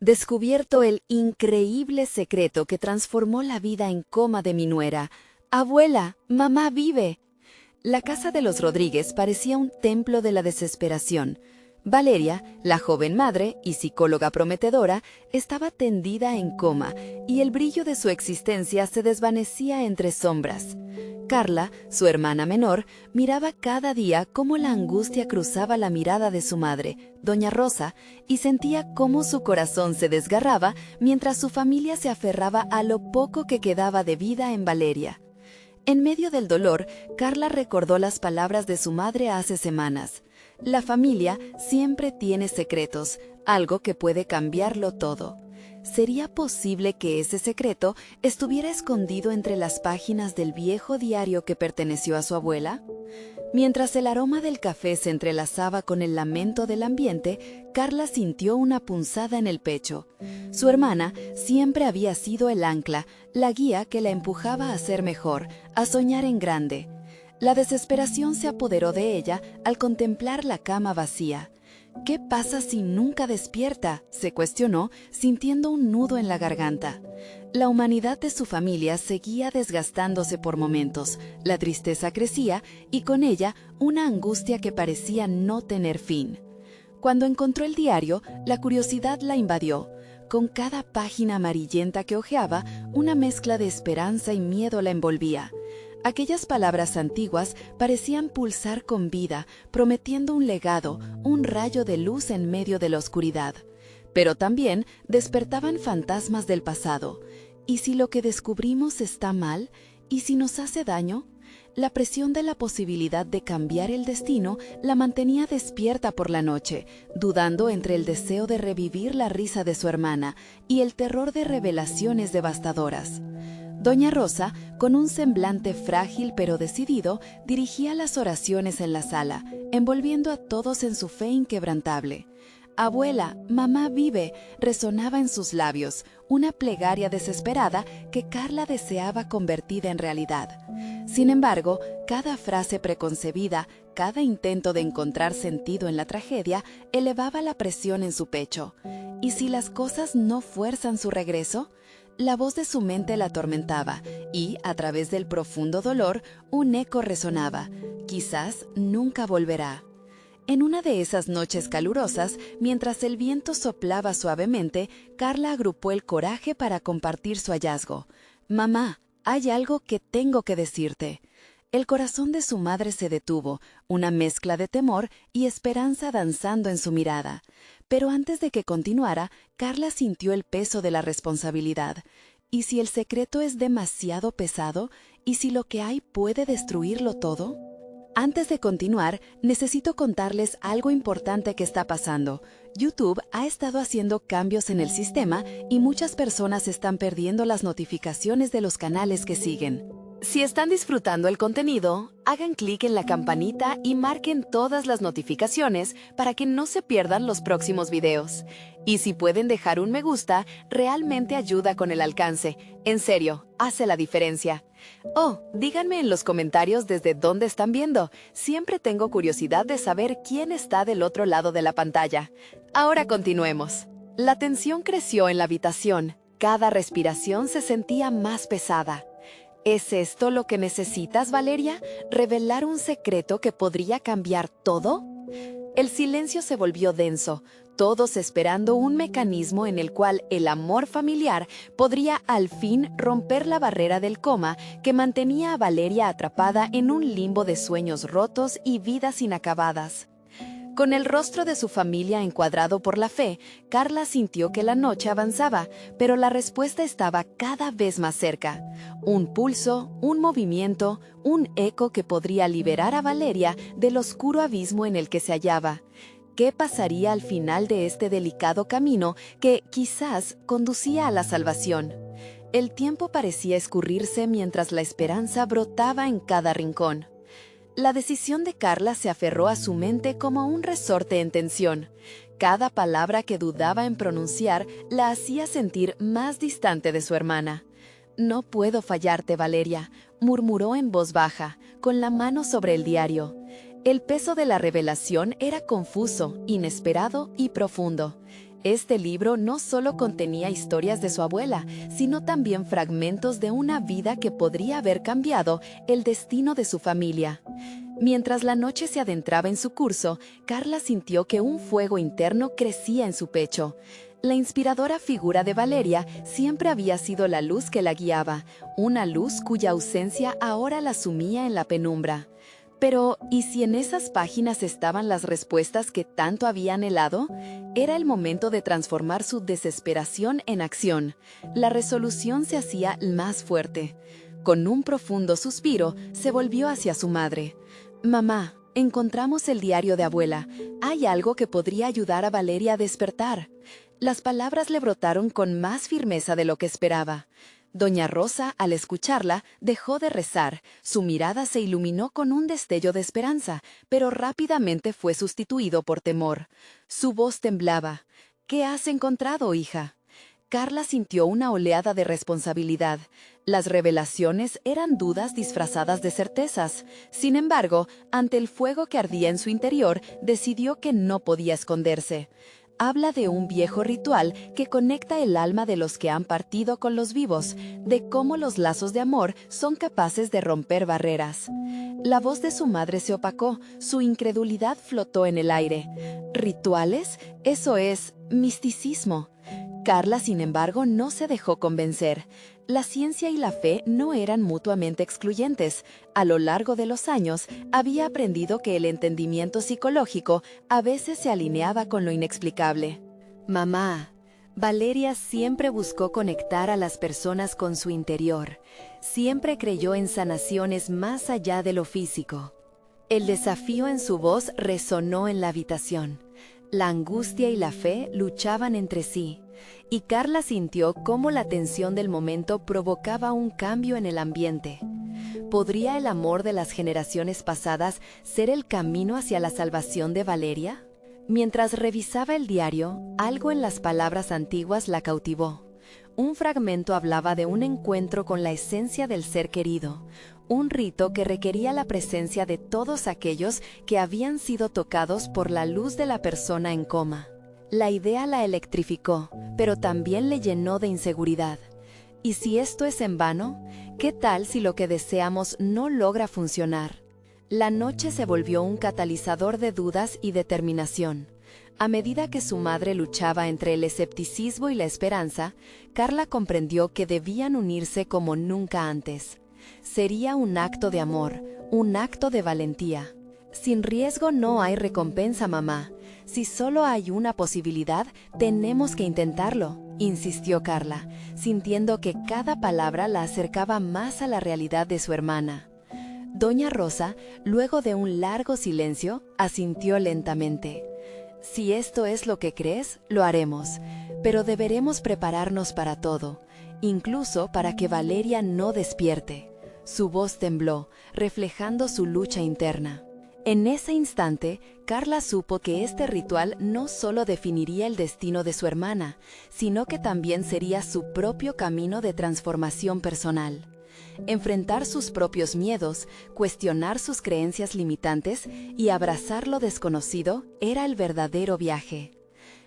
Descubierto el increíble secreto que transformó la vida en coma de mi nuera. Abuela, mamá vive. La casa de los Rodríguez parecía un templo de la desesperación. Valeria, la joven madre y psicóloga prometedora, estaba tendida en coma y el brillo de su existencia se desvanecía entre sombras. Carla, su hermana menor, miraba cada día cómo la angustia cruzaba la mirada de su madre, doña Rosa, y sentía cómo su corazón se desgarraba mientras su familia se aferraba a lo poco que quedaba de vida en Valeria. En medio del dolor, Carla recordó las palabras de su madre hace semanas. La familia siempre tiene secretos, algo que puede cambiarlo todo. ¿Sería posible que ese secreto estuviera escondido entre las páginas del viejo diario que perteneció a su abuela? Mientras el aroma del café se entrelazaba con el lamento del ambiente, Carla sintió una punzada en el pecho. Su hermana siempre había sido el ancla, la guía que la empujaba a ser mejor, a soñar en grande. La desesperación se apoderó de ella al contemplar la cama vacía. ¿Qué pasa si nunca despierta?, se cuestionó, sintiendo un nudo en la garganta. La humanidad de su familia seguía desgastándose por momentos, la tristeza crecía y con ella una angustia que parecía no tener fin. Cuando encontró el diario, la curiosidad la invadió. Con cada página amarillenta que hojeaba, una mezcla de esperanza y miedo la envolvía. Aquellas palabras antiguas parecían pulsar con vida, prometiendo un legado, un rayo de luz en medio de la oscuridad. Pero también despertaban fantasmas del pasado. ¿Y si lo que descubrimos está mal? ¿Y si nos hace daño? La presión de la posibilidad de cambiar el destino la mantenía despierta por la noche, dudando entre el deseo de revivir la risa de su hermana y el terror de revelaciones devastadoras. Doña Rosa, con un semblante frágil pero decidido, dirigía las oraciones en la sala, envolviendo a todos en su fe inquebrantable. «Abuela, mamá vive», resonaba en sus labios, una plegaria desesperada que Carla deseaba convertida en realidad. Sin embargo, cada frase preconcebida, cada intento de encontrar sentido en la tragedia, elevaba la presión en su pecho. ¿Y si las cosas no fuerzan su regreso? La voz de su mente la atormentaba y, a través del profundo dolor, un eco resonaba. Quizás nunca volverá. En una de esas noches calurosas, mientras el viento soplaba suavemente, Carla agrupó el coraje para compartir su hallazgo. «Mamá, hay algo que tengo que decirte». El corazón de su madre se detuvo, una mezcla de temor y esperanza danzando en su mirada. Pero antes de que continuara, Carla sintió el peso de la responsabilidad. ¿Y si el secreto es demasiado pesado? ¿Y si lo que hay puede destruirlo todo? Antes de continuar, necesito contarles algo importante que está pasando. YouTube ha estado haciendo cambios en el sistema y muchas personas están perdiendo las notificaciones de los canales que siguen. Si están disfrutando el contenido, hagan clic en la campanita y marquen todas las notificaciones para que no se pierdan los próximos videos. Y si pueden dejar un me gusta, realmente ayuda con el alcance. En serio, hace la diferencia. Oh, díganme en los comentarios desde dónde están viendo. Siempre tengo curiosidad de saber quién está del otro lado de la pantalla. Ahora continuemos. La tensión creció en la habitación. Cada respiración se sentía más pesada. ¿Es esto lo que necesitas, Valeria? ¿Revelar un secreto que podría cambiar todo? El silencio se volvió denso, todos esperando un mecanismo en el cual el amor familiar podría al fin romper la barrera del coma que mantenía a Valeria atrapada en un limbo de sueños rotos y vidas inacabadas. Con el rostro de su familia encuadrado por la fe, Carla sintió que la noche avanzaba, pero la respuesta estaba cada vez más cerca. Un pulso, un movimiento, un eco que podría liberar a Valeria del oscuro abismo en el que se hallaba. ¿Qué pasaría al final de este delicado camino que, quizás, conducía a la salvación? El tiempo parecía escurrirse mientras la esperanza brotaba en cada rincón. La decisión de Carla se aferró a su mente como un resorte en tensión. Cada palabra que dudaba en pronunciar la hacía sentir más distante de su hermana. «No puedo fallarte, Valeria», murmuró en voz baja, con la mano sobre el diario. El peso de la revelación era confuso, inesperado y profundo. Este libro no solo contenía historias de su abuela, sino también fragmentos de una vida que podría haber cambiado el destino de su familia. Mientras la noche se adentraba en su curso, Carla sintió que un fuego interno crecía en su pecho. La inspiradora figura de Valeria siempre había sido la luz que la guiaba, una luz cuya ausencia ahora la sumía en la penumbra. Pero, ¿y si en esas páginas estaban las respuestas que tanto había anhelado? Era el momento de transformar su desesperación en acción. La resolución se hacía más fuerte. Con un profundo suspiro, se volvió hacia su madre. «Mamá, encontramos el diario de abuela. Hay algo que podría ayudar a Valeria a despertar». Las palabras le brotaron con más firmeza de lo que esperaba. Doña Rosa, al escucharla, dejó de rezar. Su mirada se iluminó con un destello de esperanza, pero rápidamente fue sustituido por temor. Su voz temblaba. «¿Qué has encontrado, hija?» Carla sintió una oleada de responsabilidad. Las revelaciones eran dudas disfrazadas de certezas. Sin embargo, ante el fuego que ardía en su interior, decidió que no podía esconderse. Habla de un viejo ritual que conecta el alma de los que han partido con los vivos, de cómo los lazos de amor son capaces de romper barreras. La voz de su madre se opacó, su incredulidad flotó en el aire. ¿Rituales? Eso es misticismo. Carla, sin embargo, no se dejó convencer. La ciencia y la fe no eran mutuamente excluyentes. A lo largo de los años, había aprendido que el entendimiento psicológico a veces se alineaba con lo inexplicable. «Mamá, Valeria siempre buscó conectar a las personas con su interior. Siempre creyó en sanaciones más allá de lo físico». El desafío en su voz resonó en la habitación. La angustia y la fe luchaban entre sí, y Carla sintió cómo la tensión del momento provocaba un cambio en el ambiente. ¿Podría el amor de las generaciones pasadas ser el camino hacia la salvación de Valeria? Mientras revisaba el diario, algo en las palabras antiguas la cautivó. Un fragmento hablaba de un encuentro con la esencia del ser querido, un rito que requería la presencia de todos aquellos que habían sido tocados por la luz de la persona en coma. La idea la electrificó, pero también le llenó de inseguridad. ¿Y si esto es en vano? ¿Qué tal si lo que deseamos no logra funcionar? La noche se volvió un catalizador de dudas y determinación. A medida que su madre luchaba entre el escepticismo y la esperanza, Carla comprendió que debían unirse como nunca antes. Sería un acto de amor, un acto de valentía. «Sin riesgo no hay recompensa, mamá. Si solo hay una posibilidad, tenemos que intentarlo», insistió Carla, sintiendo que cada palabra la acercaba más a la realidad de su hermana. Doña Rosa, luego de un largo silencio, asintió lentamente. «Si esto es lo que crees, lo haremos, pero deberemos prepararnos para todo, incluso para que Valeria no despierte». Su voz tembló, reflejando su lucha interna. En ese instante, Carla supo que este ritual no solo definiría el destino de su hermana, sino que también sería su propio camino de transformación personal. Enfrentar sus propios miedos, cuestionar sus creencias limitantes y abrazar lo desconocido era el verdadero viaje.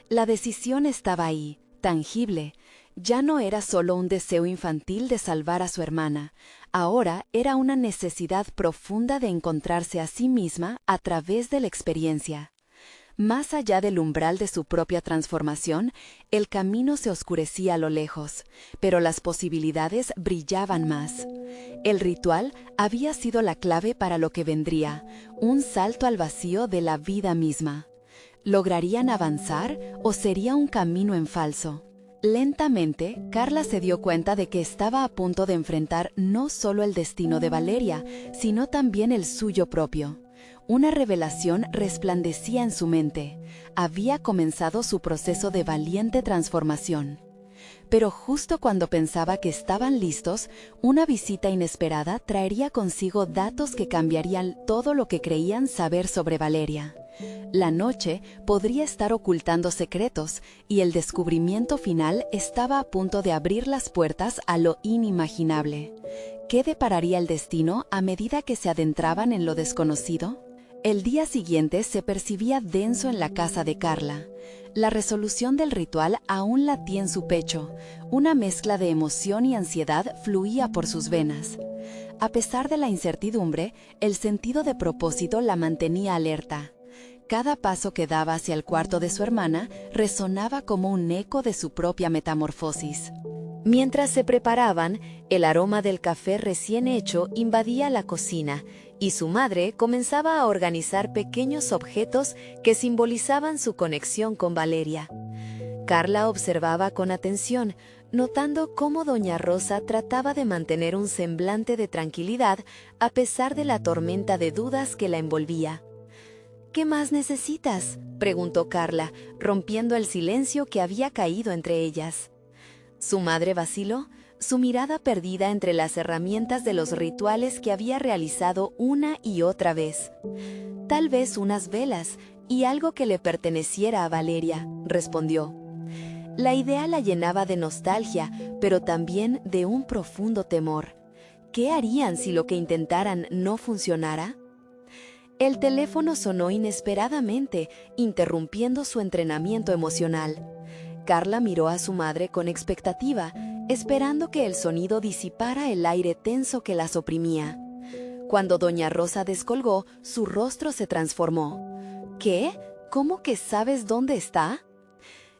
La decisión estaba ahí, tangible. Ya no era solo un deseo infantil de salvar a su hermana, ahora era una necesidad profunda de encontrarse a sí misma a través de la experiencia. Más allá del umbral de su propia transformación, el camino se oscurecía a lo lejos, pero las posibilidades brillaban más. El ritual había sido la clave para lo que vendría, un salto al vacío de la vida misma. ¿Lograrían avanzar o sería un camino en falso? Lentamente, Carla se dio cuenta de que estaba a punto de enfrentar no solo el destino de Valeria, sino también el suyo propio. Una revelación resplandecía en su mente. Había comenzado su proceso de valiente transformación. Pero justo cuando pensaba que estaban listos, una visita inesperada traería consigo datos que cambiarían todo lo que creían saber sobre Valeria. La noche podría estar ocultando secretos y el descubrimiento final estaba a punto de abrir las puertas a lo inimaginable. ¿Qué depararía el destino a medida que se adentraban en lo desconocido? El día siguiente se percibía denso en la casa de Carla. La resolución del ritual aún latía en su pecho. Una mezcla de emoción y ansiedad fluía por sus venas. A pesar de la incertidumbre, el sentido de propósito la mantenía alerta. Cada paso que daba hacia el cuarto de su hermana resonaba como un eco de su propia metamorfosis. Mientras se preparaban, el aroma del café recién hecho invadía la cocina y su madre comenzaba a organizar pequeños objetos que simbolizaban su conexión con Valeria. Carla observaba con atención, notando cómo doña Rosa trataba de mantener un semblante de tranquilidad a pesar de la tormenta de dudas que la envolvía. «¿Qué más necesitas?», preguntó Carla, rompiendo el silencio que había caído entre ellas. Su madre vaciló, su mirada perdida entre las herramientas de los rituales que había realizado una y otra vez. «Tal vez unas velas y algo que le perteneciera a Valeria», respondió. La idea la llenaba de nostalgia, pero también de un profundo temor. ¿Qué harían si lo que intentaran no funcionara? El teléfono sonó inesperadamente, interrumpiendo su entrenamiento emocional. Carla miró a su madre con expectativa, esperando que el sonido disipara el aire tenso que las oprimía. Cuando doña Rosa descolgó, su rostro se transformó. «¿Qué? ¿Cómo que sabes dónde está?».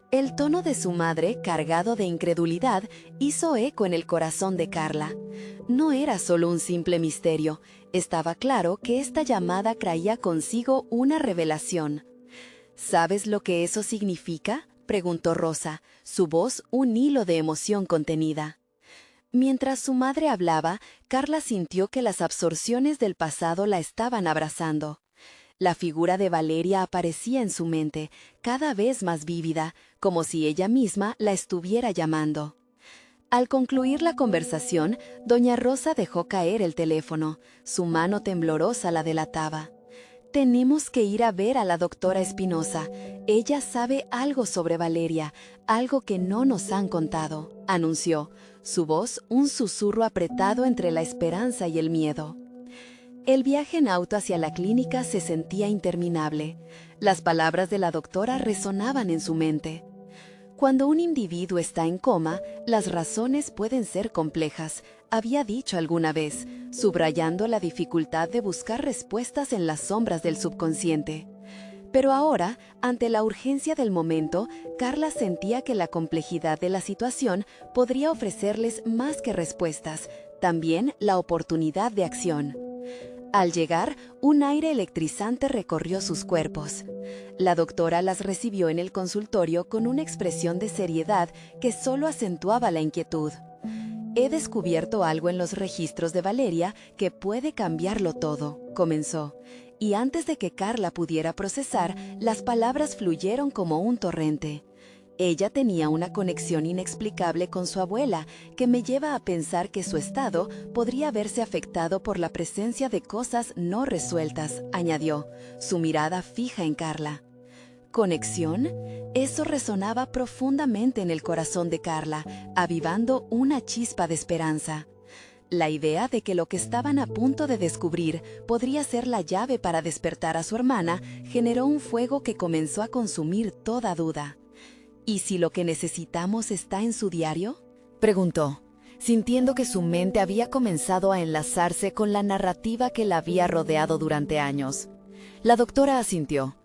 El tono de su madre, cargado de incredulidad, hizo eco en el corazón de Carla. No era solo un simple misterio. Estaba claro que esta llamada traía consigo una revelación. «¿Sabes lo que eso significa?», preguntó Rosa, su voz un hilo de emoción contenida. Mientras su madre hablaba, Carla sintió que las absorciones del pasado la estaban abrazando. La figura de Valeria aparecía en su mente, cada vez más vívida, como si ella misma la estuviera llamando. Al concluir la conversación, doña Rosa dejó caer el teléfono. Su mano temblorosa la delataba. «Tenemos que ir a ver a la doctora Espinosa. Ella sabe algo sobre Valeria, algo que no nos han contado», anunció, su voz un susurro apretado entre la esperanza y el miedo. El viaje en auto hacia la clínica se sentía interminable. Las palabras de la doctora resonaban en su mente. «Cuando un individuo está en coma, las razones pueden ser complejas», había dicho alguna vez, subrayando la dificultad de buscar respuestas en las sombras del subconsciente. Pero ahora, ante la urgencia del momento, Carla sentía que la complejidad de la situación podría ofrecerles más que respuestas, también la oportunidad de acción. Al llegar, un aire electrizante recorrió sus cuerpos. La doctora las recibió en el consultorio con una expresión de seriedad que solo acentuaba la inquietud. «He descubierto algo en los registros de Valeria que puede cambiarlo todo», comenzó. Y antes de que Carla pudiera procesar, las palabras fluyeron como un torrente. «Ella tenía una conexión inexplicable con su abuela, que me lleva a pensar que su estado podría verse afectado por la presencia de cosas no resueltas», añadió, su mirada fija en Carla. ¿Conexión? Eso resonaba profundamente en el corazón de Carla, avivando una chispa de esperanza. La idea de que lo que estaban a punto de descubrir podría ser la llave para despertar a su hermana generó un fuego que comenzó a consumir toda duda. «¿Y si lo que necesitamos está en su diario?», preguntó, sintiendo que su mente había comenzado a enlazarse con la narrativa que la había rodeado durante años. La doctora asintió.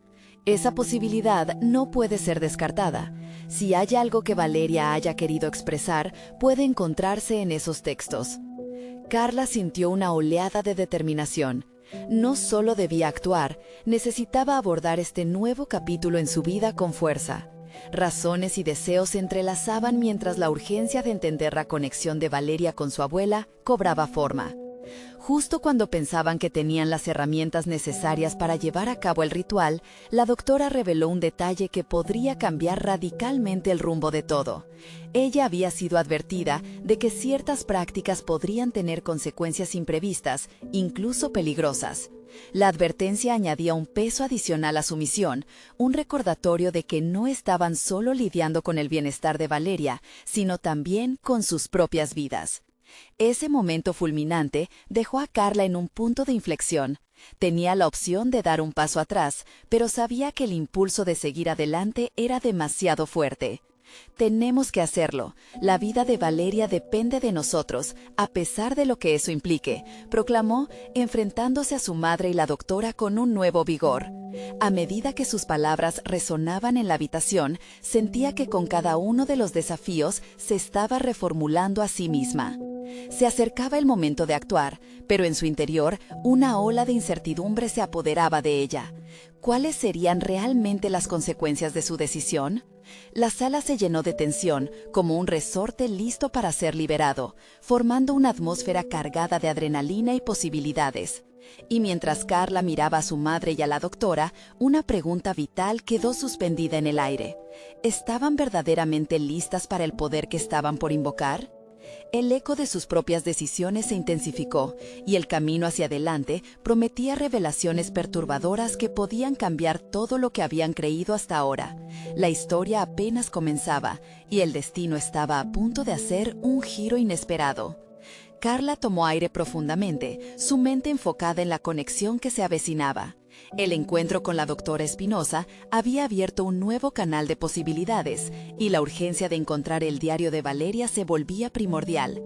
«Esa posibilidad no puede ser descartada. Si hay algo que Valeria haya querido expresar, puede encontrarse en esos textos». Carla sintió una oleada de determinación. No solo debía actuar, necesitaba abordar este nuevo capítulo en su vida con fuerza. Razones y deseos se entrelazaban mientras la urgencia de entender la conexión de Valeria con su abuela cobraba forma. Justo cuando pensaban que tenían las herramientas necesarias para llevar a cabo el ritual, la doctora reveló un detalle que podría cambiar radicalmente el rumbo de todo. Ella había sido advertida de que ciertas prácticas podrían tener consecuencias imprevistas, incluso peligrosas. La advertencia añadía un peso adicional a su misión, un recordatorio de que no estaban solo lidiando con el bienestar de Valeria, sino también con sus propias vidas. Ese momento fulminante dejó a Carla en un punto de inflexión. Tenía la opción de dar un paso atrás, pero sabía que el impulso de seguir adelante era demasiado fuerte. Tenemos que hacerlo. La vida de Valeria depende de nosotros, a pesar de lo que eso implique, proclamó, enfrentándose a su madre y la doctora con un nuevo vigor. A medida que sus palabras resonaban en la habitación, sentía que con cada uno de los desafíos se estaba reformulando a sí misma. Se acercaba el momento de actuar, pero en su interior una ola de incertidumbre se apoderaba de ella. ¿Cuáles serían realmente las consecuencias de su decisión? La sala se llenó de tensión, como un resorte listo para ser liberado, formando una atmósfera cargada de adrenalina y posibilidades. Y mientras Carla miraba a su madre y a la doctora, una pregunta vital quedó suspendida en el aire. ¿Estaban verdaderamente listas para el poder que estaban por invocar? El eco de sus propias decisiones se intensificó, y el camino hacia adelante prometía revelaciones perturbadoras que podían cambiar todo lo que habían creído hasta ahora. La historia apenas comenzaba, y el destino estaba a punto de hacer un giro inesperado. Carla tomó aire profundamente, su mente enfocada en la conexión que se avecinaba. El encuentro con la doctora Espinosa había abierto un nuevo canal de posibilidades, y la urgencia de encontrar el diario de Valeria se volvía primordial.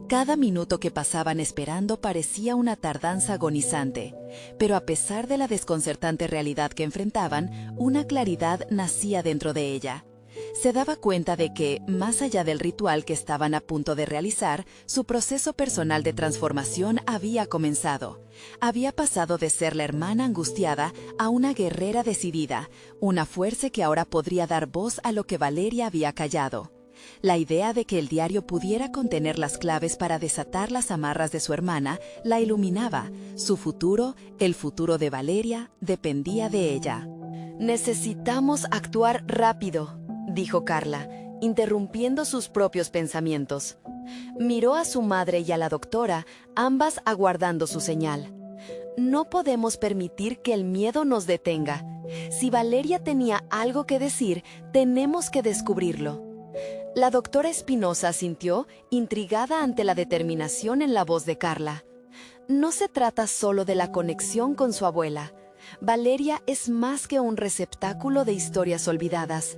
Cada minuto que pasaban esperando parecía una tardanza agonizante, pero a pesar de la desconcertante realidad que enfrentaban, una claridad nacía dentro de ella. Se daba cuenta de que, más allá del ritual que estaban a punto de realizar, su proceso personal de transformación había comenzado. Había pasado de ser la hermana angustiada a una guerrera decidida, una fuerza que ahora podría dar voz a lo que Valeria había callado. La idea de que el diario pudiera contener las claves para desatar las amarras de su hermana la iluminaba. Su futuro, el futuro de Valeria, dependía de ella. «Necesitamos actuar rápido», dijo Carla, interrumpiendo sus propios pensamientos. Miró a su madre y a la doctora, ambas aguardando su señal. No podemos permitir que el miedo nos detenga. Si Valeria tenía algo que decir, tenemos que descubrirlo. La doctora Espinosa asintió, intrigada ante la determinación en la voz de Carla. No se trata solo de la conexión con su abuela. Valeria es más que un receptáculo de historias olvidadas.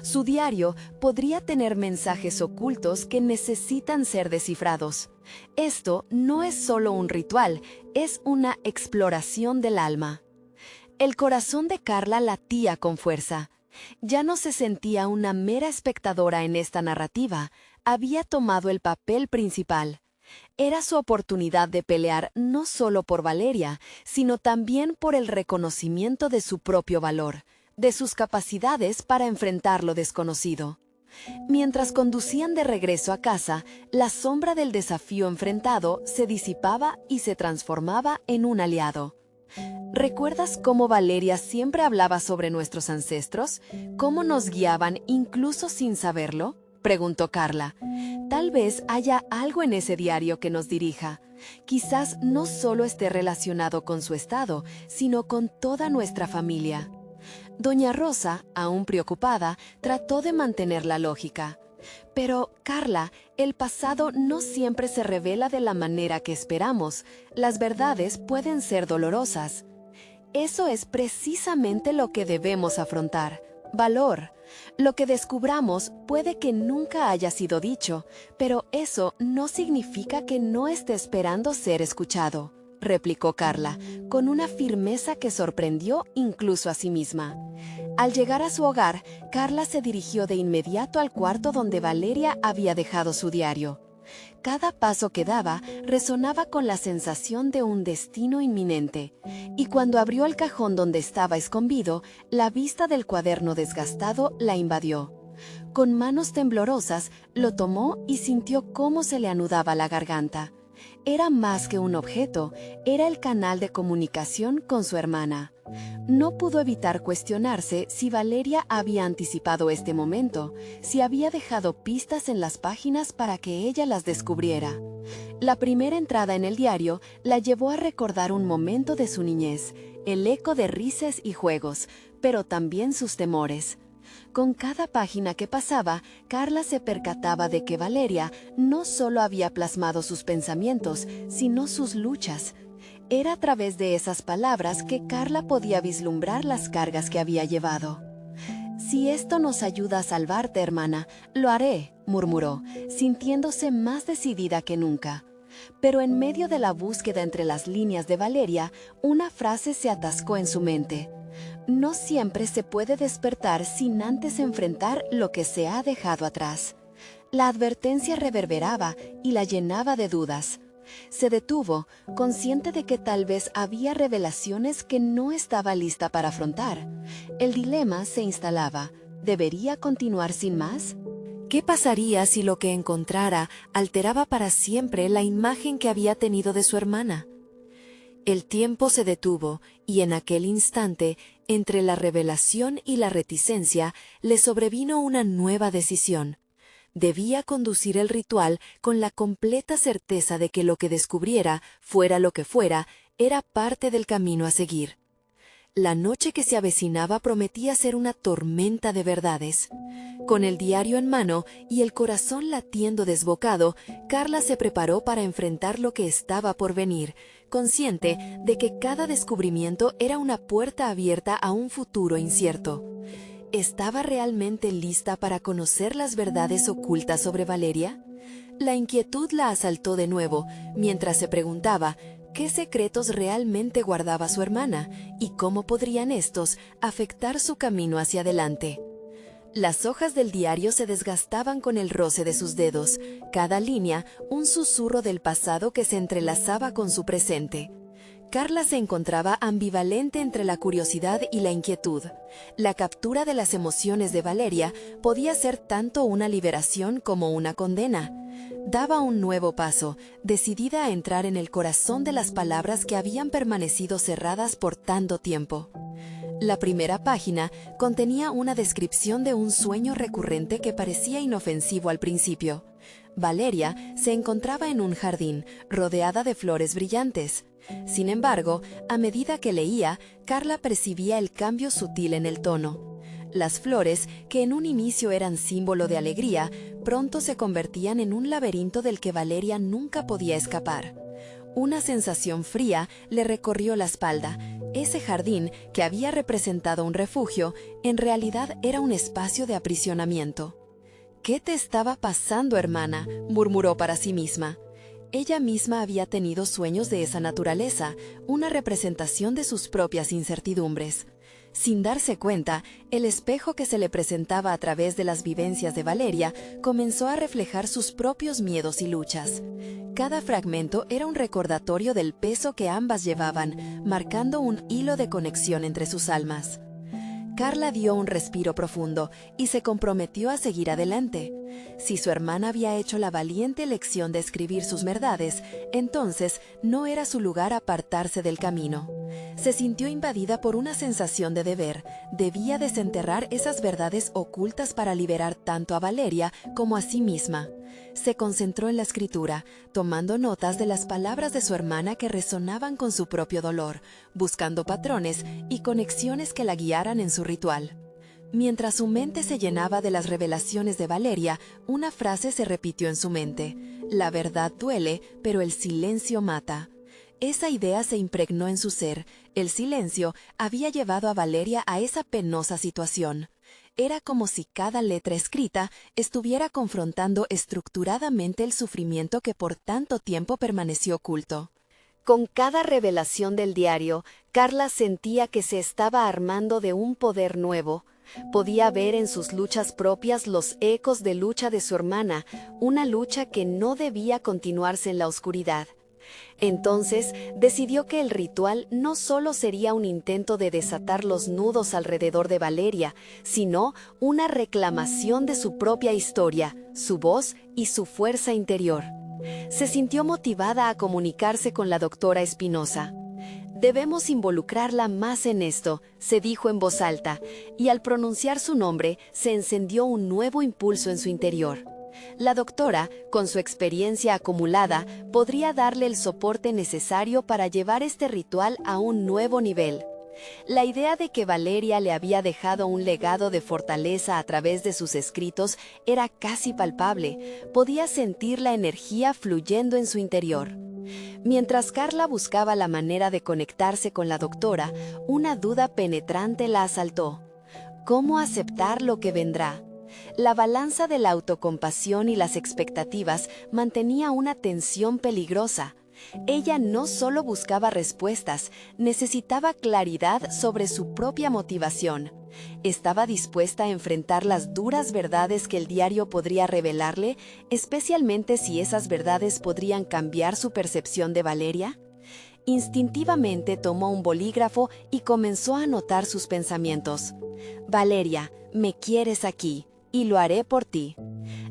Su diario podría tener mensajes ocultos que necesitan ser descifrados. Esto no es solo un ritual, es una exploración del alma. El corazón de Carla latía con fuerza. Ya no se sentía una mera espectadora en esta narrativa, había tomado el papel principal. Era su oportunidad de pelear no solo por Valeria, sino también por el reconocimiento de su propio valor, de sus capacidades para enfrentar lo desconocido. Mientras conducían de regreso a casa, la sombra del desafío enfrentado se disipaba y se transformaba en un aliado. ¿Recuerdas cómo Valeria siempre hablaba sobre nuestros ancestros? ¿Cómo nos guiaban incluso sin saberlo?, preguntó Carla. Tal vez haya algo en ese diario que nos dirija. Quizás no solo esté relacionado con su estado, sino con toda nuestra familia. Doña Rosa, aún preocupada, trató de mantener la lógica. Pero, Carla, el pasado no siempre se revela de la manera que esperamos. Las verdades pueden ser dolorosas. Eso es precisamente lo que debemos afrontar. Valor. Lo que descubramos puede que nunca haya sido dicho, pero eso no significa que no esté esperando ser escuchado, replicó Carla, con una firmeza que sorprendió incluso a sí misma. Al llegar a su hogar, Carla se dirigió de inmediato al cuarto donde Valeria había dejado su diario. Cada paso que daba resonaba con la sensación de un destino inminente, y cuando abrió el cajón donde estaba escondido, la vista del cuaderno desgastado la invadió. Con manos temblorosas, lo tomó y sintió cómo se le anudaba la garganta. Era más que un objeto, era el canal de comunicación con su hermana. No pudo evitar cuestionarse si Valeria había anticipado este momento, si había dejado pistas en las páginas para que ella las descubriera. La primera entrada en el diario la llevó a recordar un momento de su niñez, el eco de risas y juegos, pero también sus temores. Con cada página que pasaba, Carla se percataba de que Valeria no solo había plasmado sus pensamientos, sino sus luchas. Era a través de esas palabras que Carla podía vislumbrar las cargas que había llevado. «Si esto nos ayuda a salvarte, hermana, lo haré», murmuró, sintiéndose más decidida que nunca. Pero en medio de la búsqueda entre las líneas de Valeria, una frase se atascó en su mente. No siempre se puede despertar sin antes enfrentar lo que se ha dejado atrás. La advertencia reverberaba y la llenaba de dudas. Se detuvo, consciente de que tal vez había revelaciones que no estaba lista para afrontar. El dilema se instalaba. ¿Debería continuar sin más? ¿Qué pasaría si lo que encontrara alteraba para siempre la imagen que había tenido de su hermana? El tiempo se detuvo y en aquel instante, entre la revelación y la reticencia, le sobrevino una nueva decisión. Debía conducir el ritual con la completa certeza de que lo que descubriera, fuera lo que fuera, era parte del camino a seguir. La noche que se avecinaba prometía ser una tormenta de verdades. Con el diario en mano y el corazón latiendo desbocado, Carla se preparó para enfrentar lo que estaba por venir, consciente de que cada descubrimiento era una puerta abierta a un futuro incierto. ¿Estaba realmente lista para conocer las verdades ocultas sobre Valeria? La inquietud la asaltó de nuevo, mientras se preguntaba qué secretos realmente guardaba su hermana y cómo podrían estos afectar su camino hacia adelante. Las hojas del diario se desgastaban con el roce de sus dedos, cada línea un susurro del pasado que se entrelazaba con su presente. Carla se encontraba ambivalente entre la curiosidad y la inquietud. La captura de las emociones de Valeria podía ser tanto una liberación como una condena. Daba un nuevo paso, decidida a entrar en el corazón de las palabras que habían permanecido cerradas por tanto tiempo. La primera página contenía una descripción de un sueño recurrente que parecía inofensivo al principio. Valeria se encontraba en un jardín, rodeada de flores brillantes. Sin embargo, a medida que leía, Carla percibía el cambio sutil en el tono. Las flores, que en un inicio eran símbolo de alegría, pronto se convertían en un laberinto del que Valeria nunca podía escapar. Una sensación fría le recorrió la espalda. Ese jardín, que había representado un refugio, en realidad era un espacio de aprisionamiento. «¿Qué te estaba pasando, hermana?», murmuró para sí misma. Ella misma había tenido sueños de esa naturaleza, una representación de sus propias incertidumbres. Sin darse cuenta, el espejo que se le presentaba a través de las vivencias de Valeria comenzó a reflejar sus propios miedos y luchas. Cada fragmento era un recordatorio del peso que ambas llevaban, marcando un hilo de conexión entre sus almas. Carla dio un respiro profundo y se comprometió a seguir adelante. Si su hermana había hecho la valiente elección de escribir sus verdades, entonces no era su lugar apartarse del camino. Se sintió invadida por una sensación de deber. Debía desenterrar esas verdades ocultas para liberar tanto a Valeria como a sí misma. Se concentró en la escritura, tomando notas de las palabras de su hermana que resonaban con su propio dolor, buscando patrones y conexiones que la guiaran en su ritual. Mientras su mente se llenaba de las revelaciones de Valeria, una frase se repitió en su mente: «La verdad duele, pero el silencio mata». Esa idea se impregnó en su ser. El silencio había llevado a Valeria a esa penosa situación. Era como si cada letra escrita estuviera confrontando estructuradamente el sufrimiento que por tanto tiempo permaneció oculto. Con cada revelación del diario, Carla sentía que se estaba armando de un poder nuevo. Podía ver en sus luchas propias los ecos de lucha de su hermana, una lucha que no debía continuarse en la oscuridad. Entonces decidió que el ritual no solo sería un intento de desatar los nudos alrededor de Valeria, sino una reclamación de su propia historia, su voz y su fuerza interior. Se sintió motivada a comunicarse con la doctora Espinosa. «Debemos involucrarla más en esto», se dijo en voz alta, y al pronunciar su nombre se encendió un nuevo impulso en su interior. La doctora, con su experiencia acumulada, podría darle el soporte necesario para llevar este ritual a un nuevo nivel. La idea de que Valeria le había dejado un legado de fortaleza a través de sus escritos era casi palpable. Podía sentir la energía fluyendo en su interior. Mientras Carla buscaba la manera de conectarse con la doctora, una duda penetrante la asaltó. ¿Cómo aceptar lo que vendrá? La balanza de la autocompasión y las expectativas mantenía una tensión peligrosa. Ella no solo buscaba respuestas, necesitaba claridad sobre su propia motivación. Estaba dispuesta a enfrentar las duras verdades que el diario podría revelarle, especialmente si esas verdades podrían cambiar su percepción de Valeria. Instintivamente tomó un bolígrafo y comenzó a anotar sus pensamientos. Valeria, me quieres aquí, y lo haré por ti.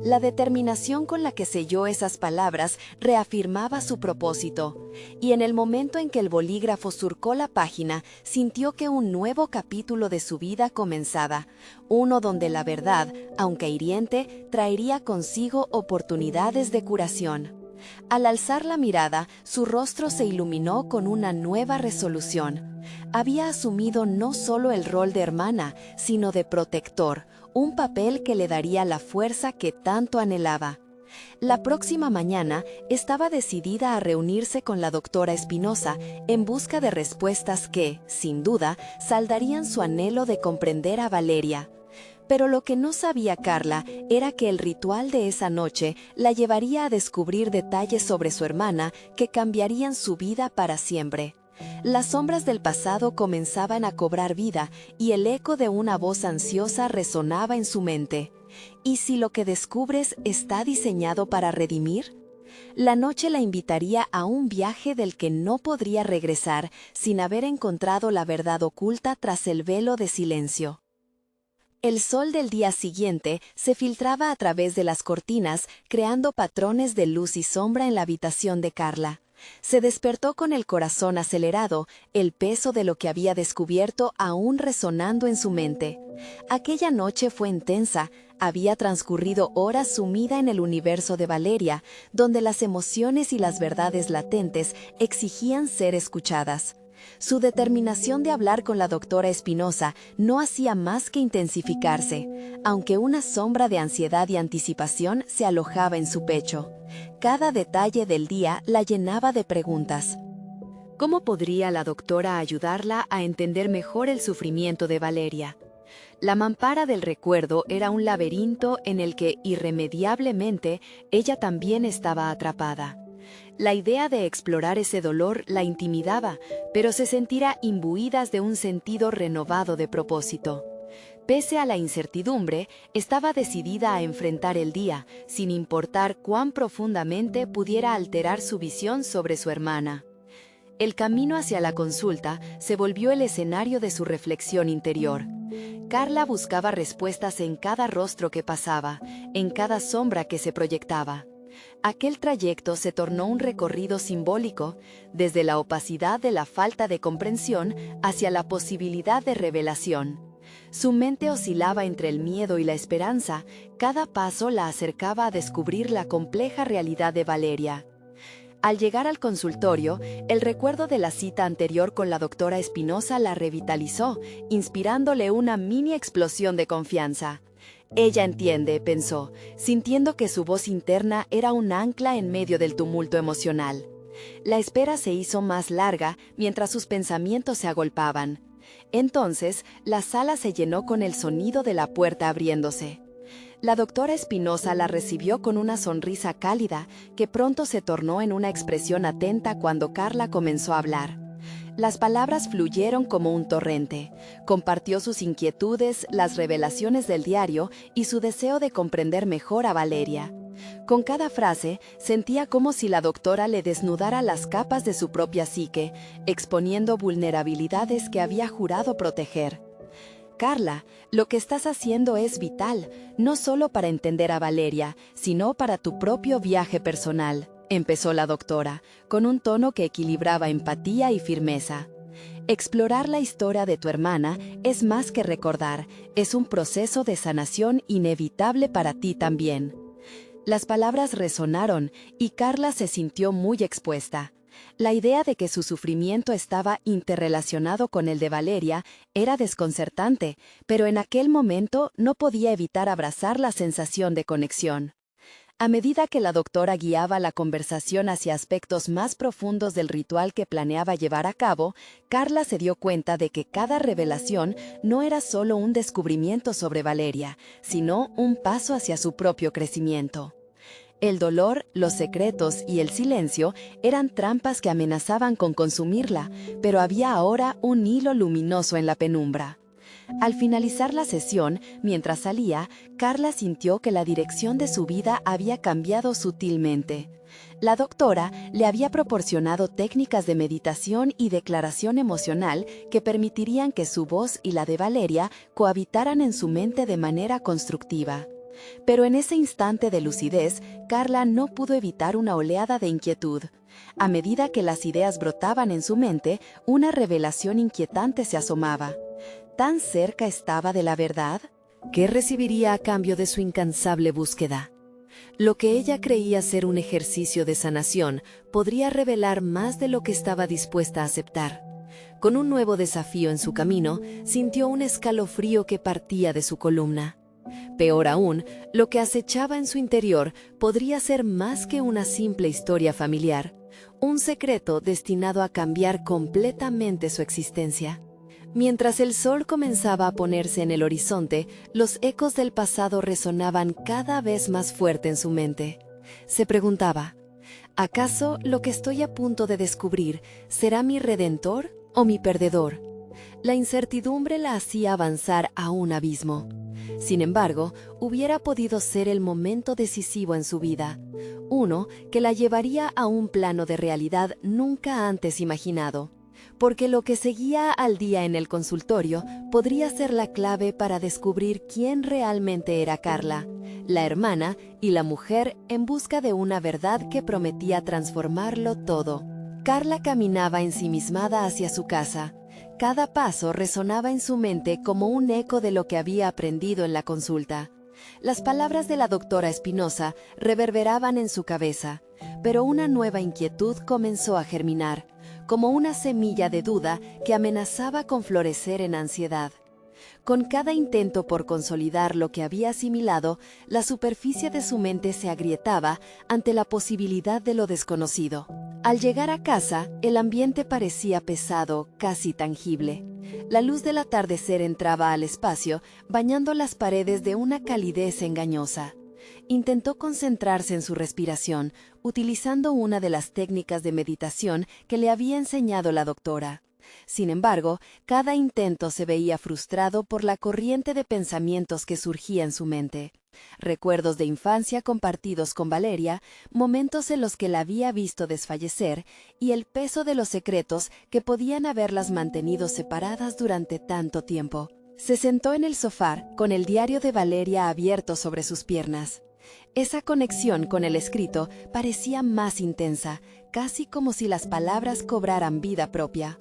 La determinación con la que selló esas palabras reafirmaba su propósito, y en el momento en que el bolígrafo surcó la página, sintió que un nuevo capítulo de su vida comenzaba, uno donde la verdad, aunque hiriente, traería consigo oportunidades de curación. Al alzar la mirada, su rostro se iluminó con una nueva resolución. Había asumido no solo el rol de hermana, sino de protector, un papel que le daría la fuerza que tanto anhelaba. La próxima mañana estaba decidida a reunirse con la doctora Espinosa en busca de respuestas que, sin duda, saldarían su anhelo de comprender a Valeria. Pero lo que no sabía Carla era que el ritual de esa noche la llevaría a descubrir detalles sobre su hermana que cambiarían su vida para siempre. Las sombras del pasado comenzaban a cobrar vida y el eco de una voz ansiosa resonaba en su mente. ¿Y si lo que descubres está diseñado para redimir? La noche la invitaría a un viaje del que no podría regresar sin haber encontrado la verdad oculta tras el velo de silencio. El sol del día siguiente se filtraba a través de las cortinas, creando patrones de luz y sombra en la habitación de Carla. Se despertó con el corazón acelerado, el peso de lo que había descubierto aún resonando en su mente. Aquella noche fue intensa, había transcurrido horas sumida en el universo de Valeria, donde las emociones y las verdades latentes exigían ser escuchadas. Su determinación de hablar con la doctora Espinosa no hacía más que intensificarse, aunque una sombra de ansiedad y anticipación se alojaba en su pecho. Cada detalle del día la llenaba de preguntas. ¿Cómo podría la doctora ayudarla a entender mejor el sufrimiento de Valeria? La mampara del recuerdo era un laberinto en el que, irremediablemente, ella también estaba atrapada. La idea de explorar ese dolor la intimidaba, pero se sentía imbuida de un sentido renovado de propósito. Pese a la incertidumbre, estaba decidida a enfrentar el día, sin importar cuán profundamente pudiera alterar su visión sobre su hermana. El camino hacia la consulta se volvió el escenario de su reflexión interior. Carla buscaba respuestas en cada rostro que pasaba, en cada sombra que se proyectaba. Aquel trayecto se tornó un recorrido simbólico, desde la opacidad de la falta de comprensión hacia la posibilidad de revelación. Su mente oscilaba entre el miedo y la esperanza, cada paso la acercaba a descubrir la compleja realidad de Valeria. Al llegar al consultorio, el recuerdo de la cita anterior con la doctora Espinosa la revitalizó, inspirándole una mini explosión de confianza. Ella entiende, pensó, sintiendo que su voz interna era un ancla en medio del tumulto emocional. La espera se hizo más larga mientras sus pensamientos se agolpaban. Entonces, la sala se llenó con el sonido de la puerta abriéndose. La doctora Espinosa la recibió con una sonrisa cálida que pronto se tornó en una expresión atenta cuando Carla comenzó a hablar. Las palabras fluyeron como un torrente. Compartió sus inquietudes, las revelaciones del diario y su deseo de comprender mejor a Valeria. Con cada frase, sentía como si la doctora le desnudara las capas de su propia psique, exponiendo vulnerabilidades que había jurado proteger. Carla, lo que estás haciendo es vital, no solo para entender a Valeria, sino para tu propio viaje personal, empezó la doctora, con un tono que equilibraba empatía y firmeza. Explorar la historia de tu hermana es más que recordar, es un proceso de sanación inevitable para ti también. Las palabras resonaron y Carla se sintió muy expuesta. La idea de que su sufrimiento estaba interrelacionado con el de Valeria era desconcertante, pero en aquel momento no podía evitar abrazar la sensación de conexión. A medida que la doctora guiaba la conversación hacia aspectos más profundos del ritual que planeaba llevar a cabo, Carla se dio cuenta de que cada revelación no era solo un descubrimiento sobre Valeria, sino un paso hacia su propio crecimiento. El dolor, los secretos y el silencio eran trampas que amenazaban con consumirla, pero había ahora un hilo luminoso en la penumbra. Al finalizar la sesión, mientras salía, Carla sintió que la dirección de su vida había cambiado sutilmente. La doctora le había proporcionado técnicas de meditación y declaración emocional que permitirían que su voz y la de Valeria cohabitaran en su mente de manera constructiva. Pero en ese instante de lucidez, Carla no pudo evitar una oleada de inquietud. A medida que las ideas brotaban en su mente, una revelación inquietante se asomaba. ¿Tan cerca estaba de la verdad? ¿Qué recibiría a cambio de su incansable búsqueda? Lo que ella creía ser un ejercicio de sanación podría revelar más de lo que estaba dispuesta a aceptar. Con un nuevo desafío en su camino, sintió un escalofrío que partía de su columna. Peor aún, lo que acechaba en su interior podría ser más que una simple historia familiar, un secreto destinado a cambiar completamente su existencia. Mientras el sol comenzaba a ponerse en el horizonte, los ecos del pasado resonaban cada vez más fuerte en su mente. Se preguntaba, ¿acaso lo que estoy a punto de descubrir será mi redentor o mi perdedor? La incertidumbre la hacía avanzar a un abismo. Sin embargo, hubiera podido ser el momento decisivo en su vida, uno que la llevaría a un plano de realidad nunca antes imaginado. Porque lo que seguía al día en el consultorio podría ser la clave para descubrir quién realmente era Carla, la hermana y la mujer en busca de una verdad que prometía transformarlo todo. Carla caminaba ensimismada hacia su casa. Cada paso resonaba en su mente como un eco de lo que había aprendido en la consulta. Las palabras de la doctora Espinosa reverberaban en su cabeza, pero una nueva inquietud comenzó a germinar, como una semilla de duda que amenazaba con florecer en ansiedad. Con cada intento por consolidar lo que había asimilado, la superficie de su mente se agrietaba ante la posibilidad de lo desconocido. Al llegar a casa, el ambiente parecía pesado, casi tangible. La luz del atardecer entraba al espacio, bañando las paredes de una calidez engañosa. Intentó concentrarse en su respiración, utilizando una de las técnicas de meditación que le había enseñado la doctora. Sin embargo, cada intento se veía frustrado por la corriente de pensamientos que surgía en su mente. Recuerdos de infancia compartidos con Valeria, momentos en los que la había visto desfallecer y el peso de los secretos que podían haberlas mantenido separadas durante tanto tiempo. Se sentó en el sofá con el diario de Valeria abierto sobre sus piernas. Esa conexión con el escrito parecía más intensa, casi como si las palabras cobraran vida propia.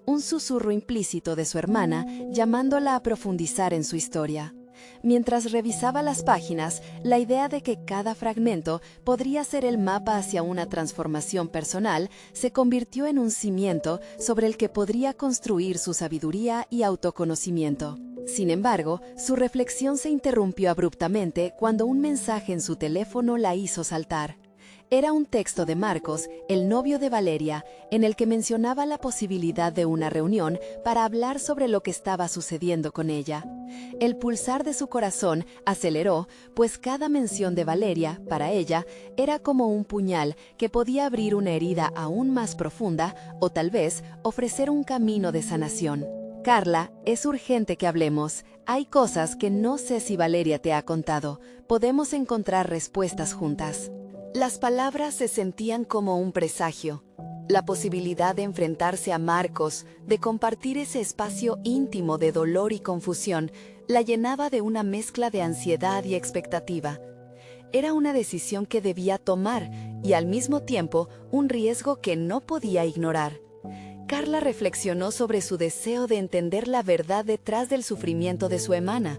Un susurro implícito de su hermana llamándola a profundizar en su historia. Mientras revisaba las páginas, la idea de que cada fragmento podría ser el mapa hacia una transformación personal se convirtió en un cimiento sobre el que podría construir su sabiduría y autoconocimiento. Sin embargo, su reflexión se interrumpió abruptamente cuando un mensaje en su teléfono la hizo saltar. Era un texto de Marcos, el novio de Valeria, en el que mencionaba la posibilidad de una reunión para hablar sobre lo que estaba sucediendo con ella. El pulsar de su corazón aceleró, pues cada mención de Valeria, para ella, era como un puñal que podía abrir una herida aún más profunda o tal vez ofrecer un camino de sanación. Carla, es urgente que hablemos. Hay cosas que no sé si Valeria te ha contado. Podemos encontrar respuestas juntas. Las palabras se sentían como un presagio. La posibilidad de enfrentarse a Marcos, de compartir ese espacio íntimo de dolor y confusión, la llenaba de una mezcla de ansiedad y expectativa. Era una decisión que debía tomar y al mismo tiempo un riesgo que no podía ignorar. Carla reflexionó sobre su deseo de entender la verdad detrás del sufrimiento de su hermana.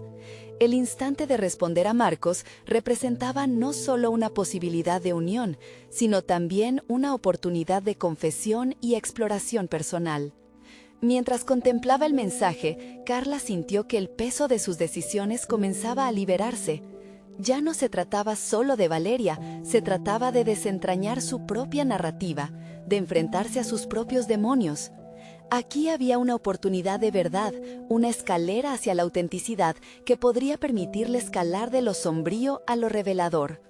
El instante de responder a Marcos representaba no solo una posibilidad de unión, sino también una oportunidad de confesión y exploración personal. Mientras contemplaba el mensaje, Carla sintió que el peso de sus decisiones comenzaba a liberarse. Ya no se trataba solo de Valeria, se trataba de desentrañar su propia narrativa, de enfrentarse a sus propios demonios. Aquí había una oportunidad de verdad, una escalera hacia la autenticidad que podría permitirle escalar de lo sombrío a lo revelador.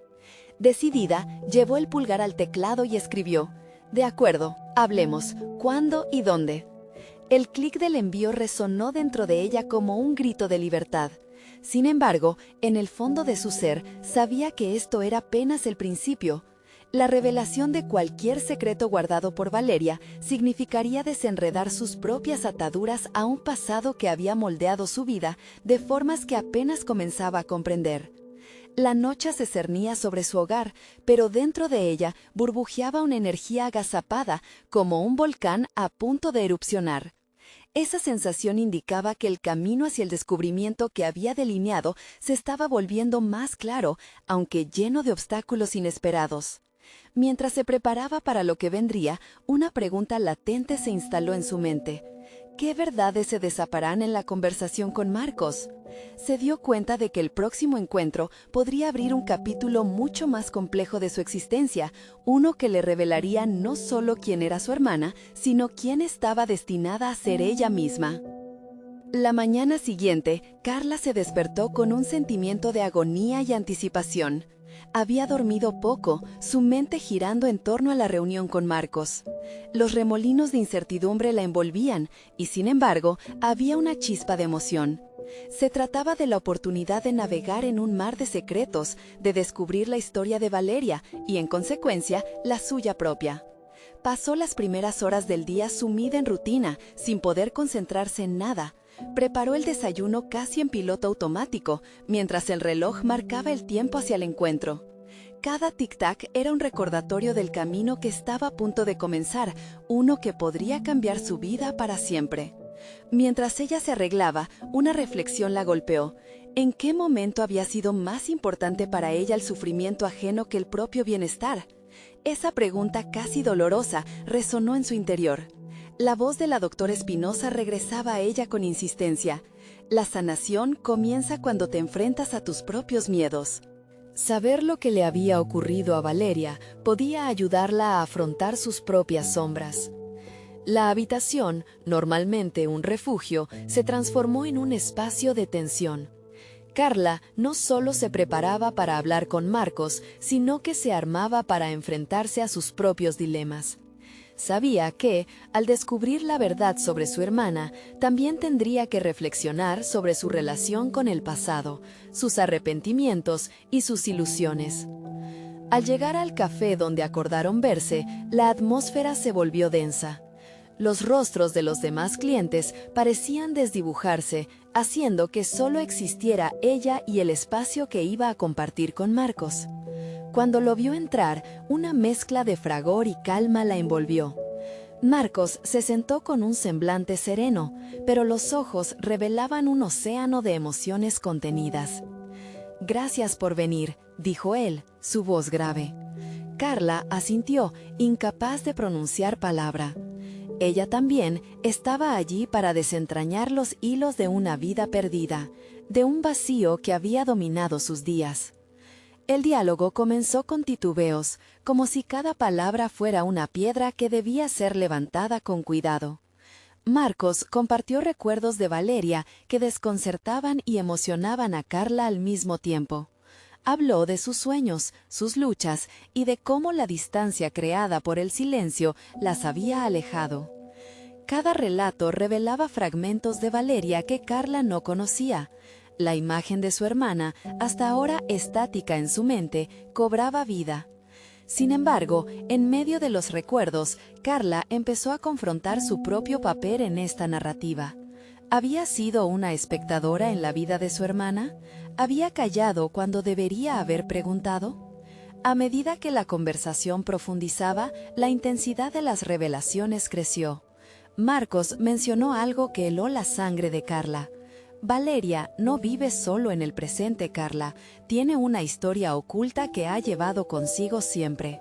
Decidida, llevó el pulgar al teclado y escribió: «De acuerdo, hablemos. ¿Cuándo y dónde?». El clic del envío resonó dentro de ella como un grito de libertad. Sin embargo, en el fondo de su ser, sabía que esto era apenas el principio. La revelación de cualquier secreto guardado por Valeria significaría desenredar sus propias ataduras a un pasado que había moldeado su vida de formas que apenas comenzaba a comprender. La noche se cernía sobre su hogar, pero dentro de ella burbujeaba una energía agazapada, como un volcán a punto de erupcionar. Esa sensación indicaba que el camino hacia el descubrimiento que había delineado se estaba volviendo más claro, aunque lleno de obstáculos inesperados. Mientras se preparaba para lo que vendría, una pregunta latente se instaló en su mente. ¿Qué verdades se desaparán en la conversación con Marcos? Se dio cuenta de que el próximo encuentro podría abrir un capítulo mucho más complejo de su existencia, uno que le revelaría no solo quién era su hermana, sino quién estaba destinada a ser ella misma. La mañana siguiente, Carla se despertó con un sentimiento de agonía y anticipación. Había dormido poco, su mente girando en torno a la reunión con Marcos. Los remolinos de incertidumbre la envolvían y, sin embargo, había una chispa de emoción. Se trataba de la oportunidad de navegar en un mar de secretos, de descubrir la historia de Valeria y, en consecuencia, la suya propia. Pasó las primeras horas del día sumida en rutina, sin poder concentrarse en nada. Preparó el desayuno casi en piloto automático, mientras el reloj marcaba el tiempo hacia el encuentro. Cada tic-tac era un recordatorio del camino que estaba a punto de comenzar, uno que podría cambiar su vida para siempre. Mientras ella se arreglaba, una reflexión la golpeó. ¿En qué momento había sido más importante para ella el sufrimiento ajeno que el propio bienestar? Esa pregunta casi dolorosa resonó en su interior. La voz de la doctora Espinosa regresaba a ella con insistencia. La sanación comienza cuando te enfrentas a tus propios miedos. Saber lo que le había ocurrido a Valeria podía ayudarla a afrontar sus propias sombras. La habitación, normalmente un refugio, se transformó en un espacio de tensión. Carla no solo se preparaba para hablar con Marcos, sino que se armaba para enfrentarse a sus propios dilemas. Sabía que, al descubrir la verdad sobre su hermana, también tendría que reflexionar sobre su relación con el pasado, sus arrepentimientos y sus ilusiones. Al llegar al café donde acordaron verse, la atmósfera se volvió densa. Los rostros de los demás clientes parecían desdibujarse, haciendo que solo existiera ella y el espacio que iba a compartir con Marcos. Cuando lo vio entrar, una mezcla de fragor y calma la envolvió. Marcos se sentó con un semblante sereno, pero los ojos revelaban un océano de emociones contenidas. «Gracias por venir», dijo él, su voz grave. Carla asintió, incapaz de pronunciar palabra. Ella también estaba allí para desentrañar los hilos de una vida perdida, de un vacío que había dominado sus días. El diálogo comenzó con titubeos, como si cada palabra fuera una piedra que debía ser levantada con cuidado. Marcos compartió recuerdos de Valeria que desconcertaban y emocionaban a Carla al mismo tiempo. Habló de sus sueños, sus luchas y de cómo la distancia creada por el silencio las había alejado. Cada relato revelaba fragmentos de Valeria que Carla no conocía. La imagen de su hermana, hasta ahora estática en su mente, cobraba vida. Sin embargo, en medio de los recuerdos, Carla empezó a confrontar su propio papel en esta narrativa. ¿Había sido una espectadora en la vida de su hermana? ¿Había callado cuando debería haber preguntado? A medida que la conversación profundizaba, la intensidad de las revelaciones creció. Marcos mencionó algo que heló la sangre de Carla. Valeria no vive solo en el presente, Carla. Tiene una historia oculta que ha llevado consigo siempre.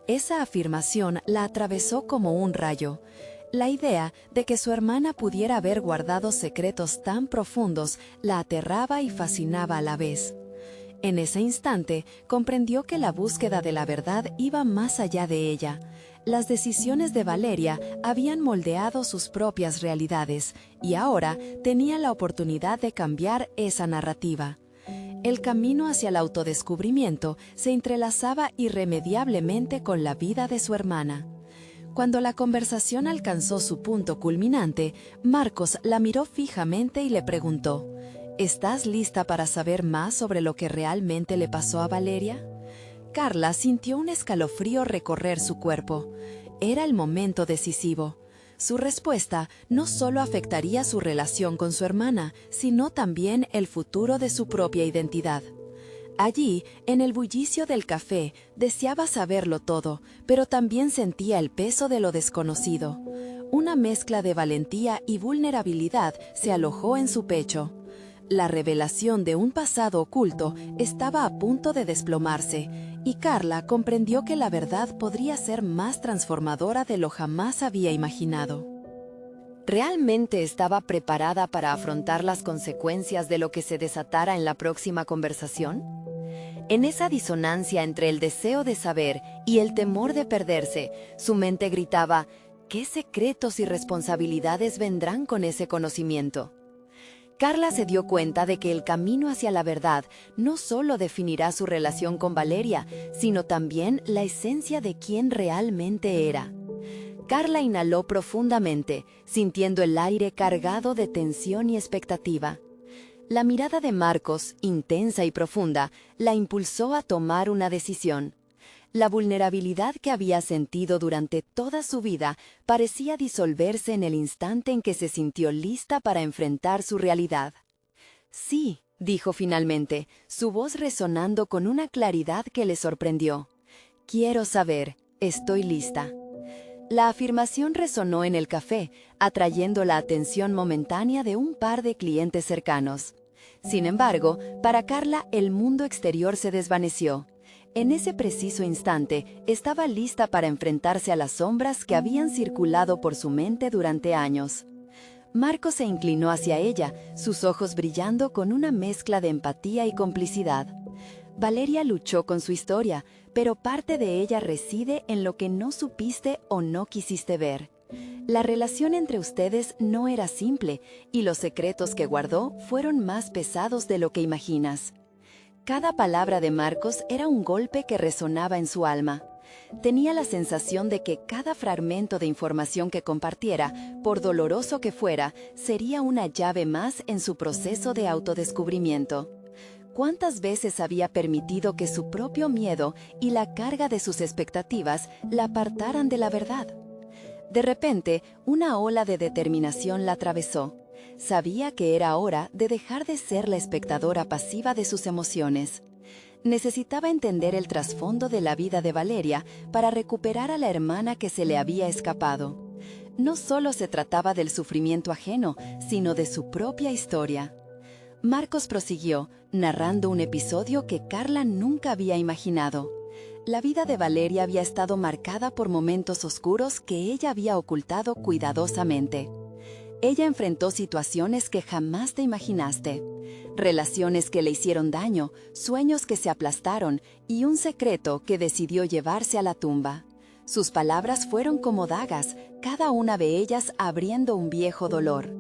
Esa afirmación la atravesó como un rayo. La idea de que su hermana pudiera haber guardado secretos tan profundos la aterraba y fascinaba a la vez. En ese instante, comprendió que la búsqueda de la verdad iba más allá de ella. Las decisiones de Valeria habían moldeado sus propias realidades y ahora tenía la oportunidad de cambiar esa narrativa. El camino hacia el autodescubrimiento se entrelazaba irremediablemente con la vida de su hermana. Cuando la conversación alcanzó su punto culminante, Marcos la miró fijamente y le preguntó: ¿Estás lista para saber más sobre lo que realmente le pasó a Valeria? Carla sintió un escalofrío recorrer su cuerpo. Era el momento decisivo. Su respuesta no solo afectaría su relación con su hermana, sino también el futuro de su propia identidad. Allí, en el bullicio del café, deseaba saberlo todo, pero también sentía el peso de lo desconocido. Una mezcla de valentía y vulnerabilidad se alojó en su pecho. La revelación de un pasado oculto estaba a punto de desplomarse, y Carla comprendió que la verdad podría ser más transformadora de lo jamás había imaginado. ¿Realmente estaba preparada para afrontar las consecuencias de lo que se desatara en la próxima conversación? En esa disonancia entre el deseo de saber y el temor de perderse, su mente gritaba: ¿qué secretos y responsabilidades vendrán con ese conocimiento? Carla se dio cuenta de que el camino hacia la verdad no solo definirá su relación con Valeria, sino también la esencia de quién realmente era. Carla inhaló profundamente, sintiendo el aire cargado de tensión y expectativa. La mirada de Marcos, intensa y profunda, la impulsó a tomar una decisión. La vulnerabilidad que había sentido durante toda su vida parecía disolverse en el instante en que se sintió lista para enfrentar su realidad. Sí, dijo finalmente, su voz resonando con una claridad que le sorprendió. Quiero saber, estoy lista. La afirmación resonó en el café, atrayendo la atención momentánea de un par de clientes cercanos. Sin embargo, para Carla el mundo exterior se desvaneció. En ese preciso instante, estaba lista para enfrentarse a las sombras que habían circulado por su mente durante años. Marcos se inclinó hacia ella, sus ojos brillando con una mezcla de empatía y complicidad. Valeria luchó con su historia, pero parte de ella reside en lo que no supiste o no quisiste ver. La relación entre ustedes no era simple, y los secretos que guardó fueron más pesados de lo que imaginas. Cada palabra de Marcos era un golpe que resonaba en su alma. Tenía la sensación de que cada fragmento de información que compartiera, por doloroso que fuera, sería una llave más en su proceso de autodescubrimiento. ¿Cuántas veces había permitido que su propio miedo y la carga de sus expectativas la apartaran de la verdad? De repente, una ola de determinación la atravesó. Sabía que era hora de dejar de ser la espectadora pasiva de sus emociones. Necesitaba entender el trasfondo de la vida de Valeria para recuperar a la hermana que se le había escapado. No solo se trataba del sufrimiento ajeno, sino de su propia historia. Marcos prosiguió, narrando un episodio que Carla nunca había imaginado. La vida de Valeria había estado marcada por momentos oscuros que ella había ocultado cuidadosamente. Ella enfrentó situaciones que jamás te imaginaste. Relaciones que le hicieron daño, sueños que se aplastaron y un secreto que decidió llevarse a la tumba. Sus palabras fueron como dagas, cada una de ellas abriendo un viejo dolor.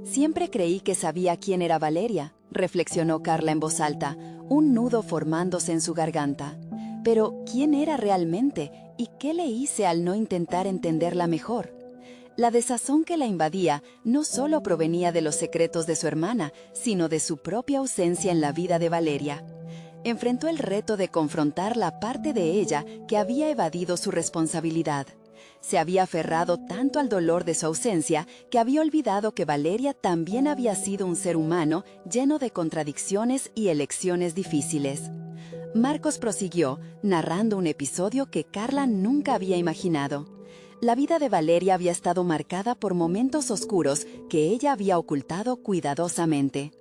Siempre creí que sabía quién era Valeria, reflexionó Carla en voz alta, un nudo formándose en su garganta. Pero, ¿quién era realmente y qué le hice al no intentar entenderla mejor? La desazón que la invadía no solo provenía de los secretos de su hermana, sino de su propia ausencia en la vida de Valeria. Enfrentó el reto de confrontar la parte de ella que había evadido su responsabilidad. Se había aferrado tanto al dolor de su ausencia que había olvidado que Valeria también había sido un ser humano lleno de contradicciones y elecciones difíciles. Marcos prosiguió, narrando un episodio que Carla nunca había imaginado. La vida de Valeria había estado marcada por momentos oscuros que ella había ocultado cuidadosamente.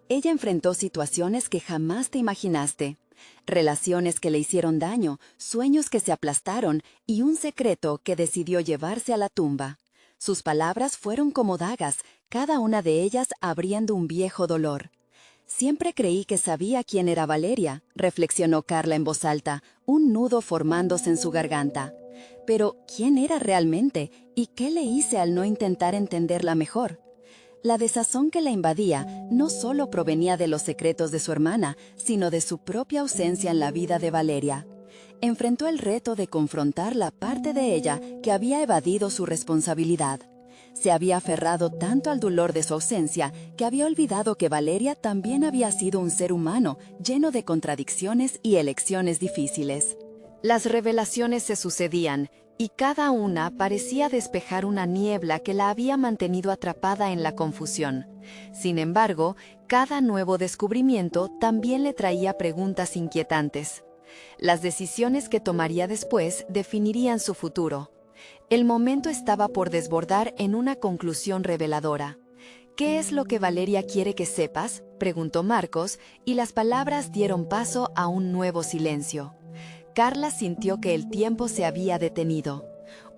Ella enfrentó situaciones que jamás te imaginaste. Relaciones que le hicieron daño, sueños que se aplastaron y un secreto que decidió llevarse a la tumba. Sus palabras fueron como dagas, cada una de ellas abriendo un viejo dolor. Siempre creí que sabía quién era Valeria, reflexionó Carla en voz alta, un nudo formándose en su garganta. Pero, ¿quién era realmente? ¿Y qué le hice al no intentar entenderla mejor? La desazón que la invadía no solo provenía de los secretos de su hermana, sino de su propia ausencia en la vida de Valeria. Enfrentó el reto de confrontar la parte de ella que había evadido su responsabilidad. Se había aferrado tanto al dolor de su ausencia que había olvidado que Valeria también había sido un ser humano lleno de contradicciones y elecciones difíciles. Las revelaciones se sucedían, y cada una parecía despejar una niebla que la había mantenido atrapada en la confusión. Sin embargo, cada nuevo descubrimiento también le traía preguntas inquietantes. Las decisiones que tomaría después definirían su futuro. El momento estaba por desbordar en una conclusión reveladora. ¿Qué es lo que Valeria quiere que sepas?, preguntó Marcos, y las palabras dieron paso a un nuevo silencio. Carla sintió que el tiempo se había detenido.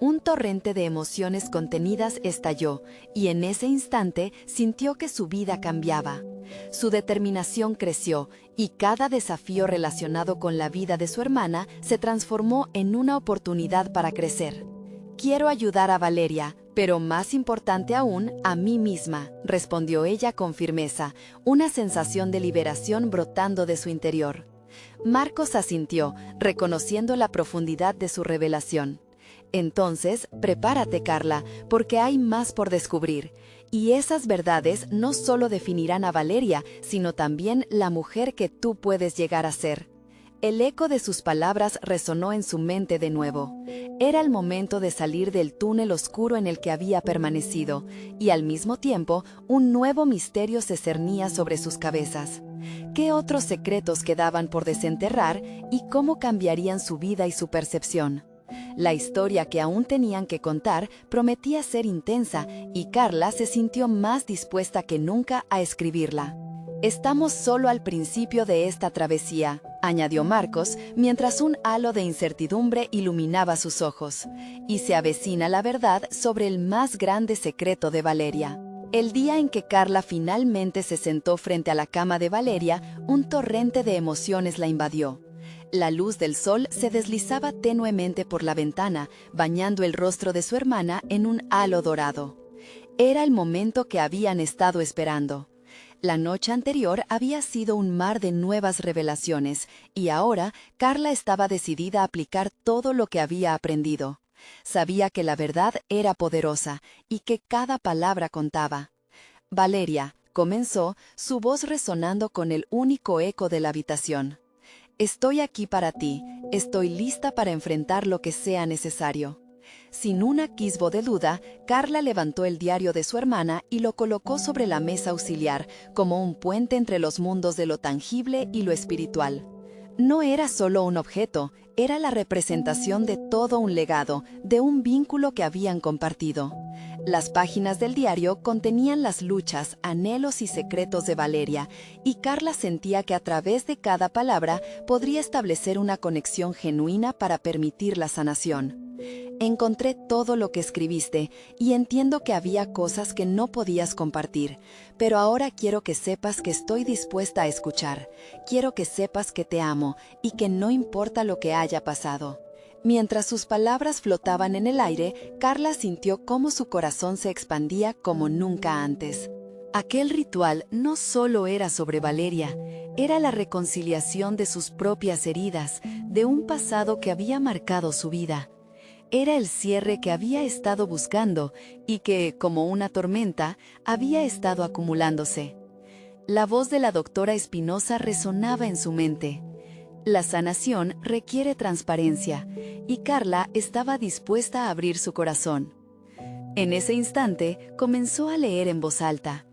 Un torrente de emociones contenidas estalló, y en ese instante sintió que su vida cambiaba. Su determinación creció, y cada desafío relacionado con la vida de su hermana se transformó en una oportunidad para crecer. «Quiero ayudar a Valeria, pero más importante aún, a mí misma», respondió ella con firmeza, una sensación de liberación brotando de su interior. Marcos asintió, reconociendo la profundidad de su revelación. «Entonces, prepárate, Carla, porque hay más por descubrir. Y esas verdades no solo definirán a Valeria, sino también la mujer que tú puedes llegar a ser». El eco de sus palabras resonó en su mente de nuevo. Era el momento de salir del túnel oscuro en el que había permanecido, y al mismo tiempo, un nuevo misterio se cernía sobre sus cabezas. ¿Qué otros secretos quedaban por desenterrar y cómo cambiarían su vida y su percepción? La historia que aún tenían que contar prometía ser intensa, y Carla se sintió más dispuesta que nunca a escribirla. «Estamos solo al principio de esta travesía», añadió Marcos, mientras un halo de incertidumbre iluminaba sus ojos. «Y se avecina la verdad sobre el más grande secreto de Valeria». El día en que Carla finalmente se sentó frente a la cama de Valeria, un torrente de emociones la invadió. La luz del sol se deslizaba tenuemente por la ventana, bañando el rostro de su hermana en un halo dorado. Era el momento que habían estado esperando. La noche anterior había sido un mar de nuevas revelaciones, y ahora Carla estaba decidida a aplicar todo lo que había aprendido. Sabía que la verdad era poderosa y que cada palabra contaba. «Valeria», comenzó, su voz resonando con el único eco de la habitación. «Estoy aquí para ti, estoy lista para enfrentar lo que sea necesario». Sin un atisbo de duda, Carla levantó el diario de su hermana y lo colocó sobre la mesa auxiliar, como un puente entre los mundos de lo tangible y lo espiritual. No era solo un objeto, era la representación de todo un legado, de un vínculo que habían compartido. Las páginas del diario contenían las luchas, anhelos y secretos de Valeria, y Carla sentía que a través de cada palabra podría establecer una conexión genuina para permitir la sanación. «Encontré todo lo que escribiste y entiendo que había cosas que no podías compartir, pero ahora quiero que sepas que estoy dispuesta a escuchar. Quiero que sepas que te amo y que no importa lo que haya pasado». Mientras sus palabras flotaban en el aire, Carla sintió cómo su corazón se expandía como nunca antes. Aquel ritual no solo era sobre Valeria, era la reconciliación de sus propias heridas, de un pasado que había marcado su vida. Era el cierre que había estado buscando y que, como una tormenta, había estado acumulándose. La voz de la doctora Espinosa resonaba en su mente. La sanación requiere transparencia, y Carla estaba dispuesta a abrir su corazón. En ese instante, comenzó a leer en voz alta.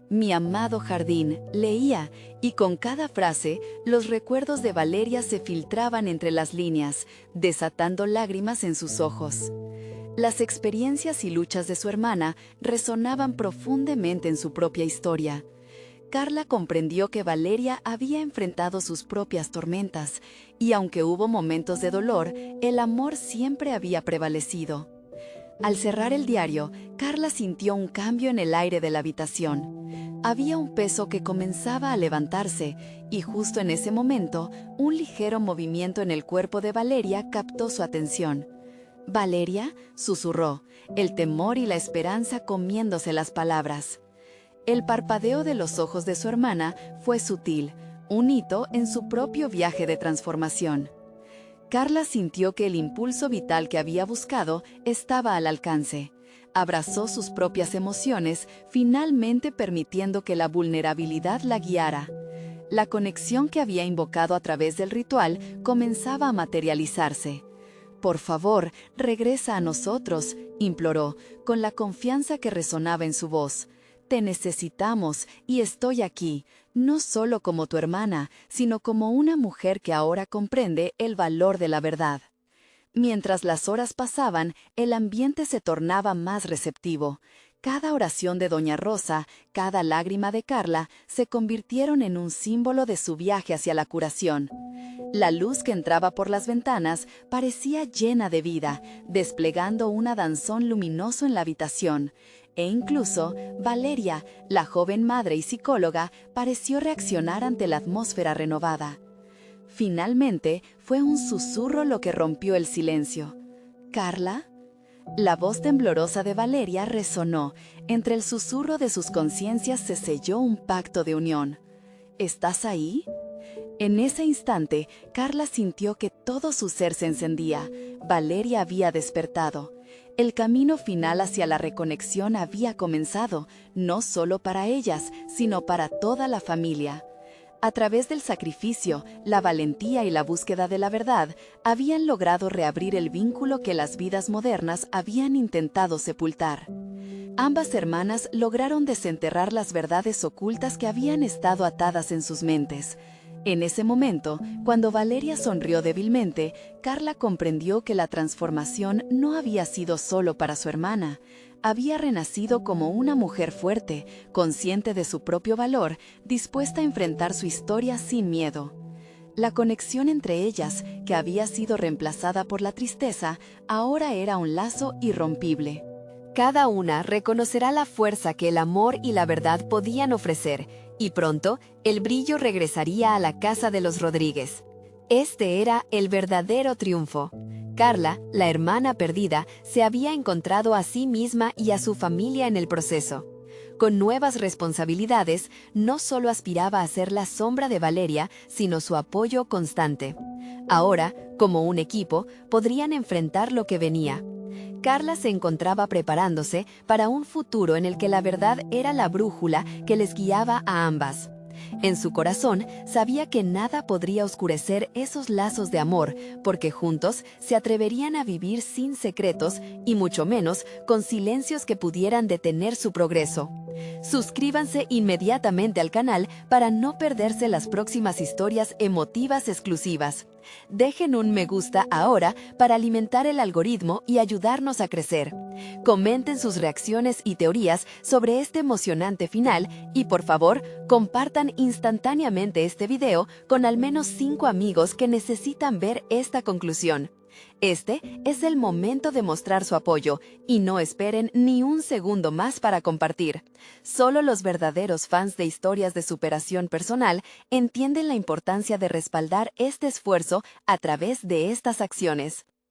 «Mi amado jardín», leía, y con cada frase, los recuerdos de Valeria se filtraban entre las líneas, desatando lágrimas en sus ojos. Las experiencias y luchas de su hermana resonaban profundamente en su propia historia. Carla comprendió que Valeria había enfrentado sus propias tormentas, y aunque hubo momentos de dolor, el amor siempre había prevalecido. Al cerrar el diario, Carla sintió un cambio en el aire de la habitación. Había un peso que comenzaba a levantarse, y justo en ese momento, un ligero movimiento en el cuerpo de Valeria captó su atención. «¿Valeria?», susurró, el temor y la esperanza comiéndose las palabras. El parpadeo de los ojos de su hermana fue sutil, un hito en su propio viaje de transformación. Carla sintió que el impulso vital que había buscado estaba al alcance. Abrazó sus propias emociones, finalmente permitiendo que la vulnerabilidad la guiara. La conexión que había invocado a través del ritual comenzaba a materializarse. «Por favor, regresa a nosotros», imploró, con la confianza que resonaba en su voz. «Te necesitamos y estoy aquí, no solo como tu hermana, sino como una mujer que ahora comprende el valor de la verdad». Mientras las horas pasaban, el ambiente se tornaba más receptivo. Cada oración de Doña Rosa, cada lágrima de Carla, se convirtieron en un símbolo de su viaje hacia la curación. La luz que entraba por las ventanas parecía llena de vida, desplegando un danzón luminoso en la habitación. E incluso, Valeria, la joven madre y psicóloga, pareció reaccionar ante la atmósfera renovada. Finalmente, fue un susurro lo que rompió el silencio. «¿Carla?». La voz temblorosa de Valeria resonó. Entre el susurro de sus conciencias se selló un pacto de unión. «¿Estás ahí?». En ese instante, Carla sintió que todo su ser se encendía. Valeria había despertado. El camino final hacia la reconexión había comenzado, no solo para ellas, sino para toda la familia. A través del sacrificio, la valentía y la búsqueda de la verdad, habían logrado reabrir el vínculo que las vidas modernas habían intentado sepultar. Ambas hermanas lograron desenterrar las verdades ocultas que habían estado atadas en sus mentes. En ese momento, cuando Valeria sonrió débilmente, Carla comprendió que la transformación no había sido solo para su hermana. Había renacido como una mujer fuerte, consciente de su propio valor, dispuesta a enfrentar su historia sin miedo. La conexión entre ellas, que había sido reemplazada por la tristeza, ahora era un lazo irrompible. Cada una reconocerá la fuerza que el amor y la verdad podían ofrecer, y pronto el brillo regresaría a la casa de los Rodríguez. Este era el verdadero triunfo. Carla, la hermana perdida, se había encontrado a sí misma y a su familia en el proceso. Con nuevas responsabilidades, no solo aspiraba a ser la sombra de Valeria, sino su apoyo constante. Ahora, como un equipo, podrían enfrentar lo que venía. Carla se encontraba preparándose para un futuro en el que la verdad era la brújula que les guiaba a ambas. En su corazón sabía que nada podría oscurecer esos lazos de amor, porque juntos se atreverían a vivir sin secretos y mucho menos con silencios que pudieran detener su progreso. Suscríbanse inmediatamente al canal para no perderse las próximas historias emotivas exclusivas. Dejen un me gusta ahora para alimentar el algoritmo y ayudarnos a crecer. Comenten sus reacciones y teorías sobre este emocionante final y por favor, compartan instantáneamente este video con al menos 5 amigos que necesitan ver esta conclusión. Este es el momento de mostrar su apoyo y no esperen ni un segundo más para compartir. Solo los verdaderos fans de historias de superación personal entienden la importancia de respaldar este esfuerzo a través de estas acciones.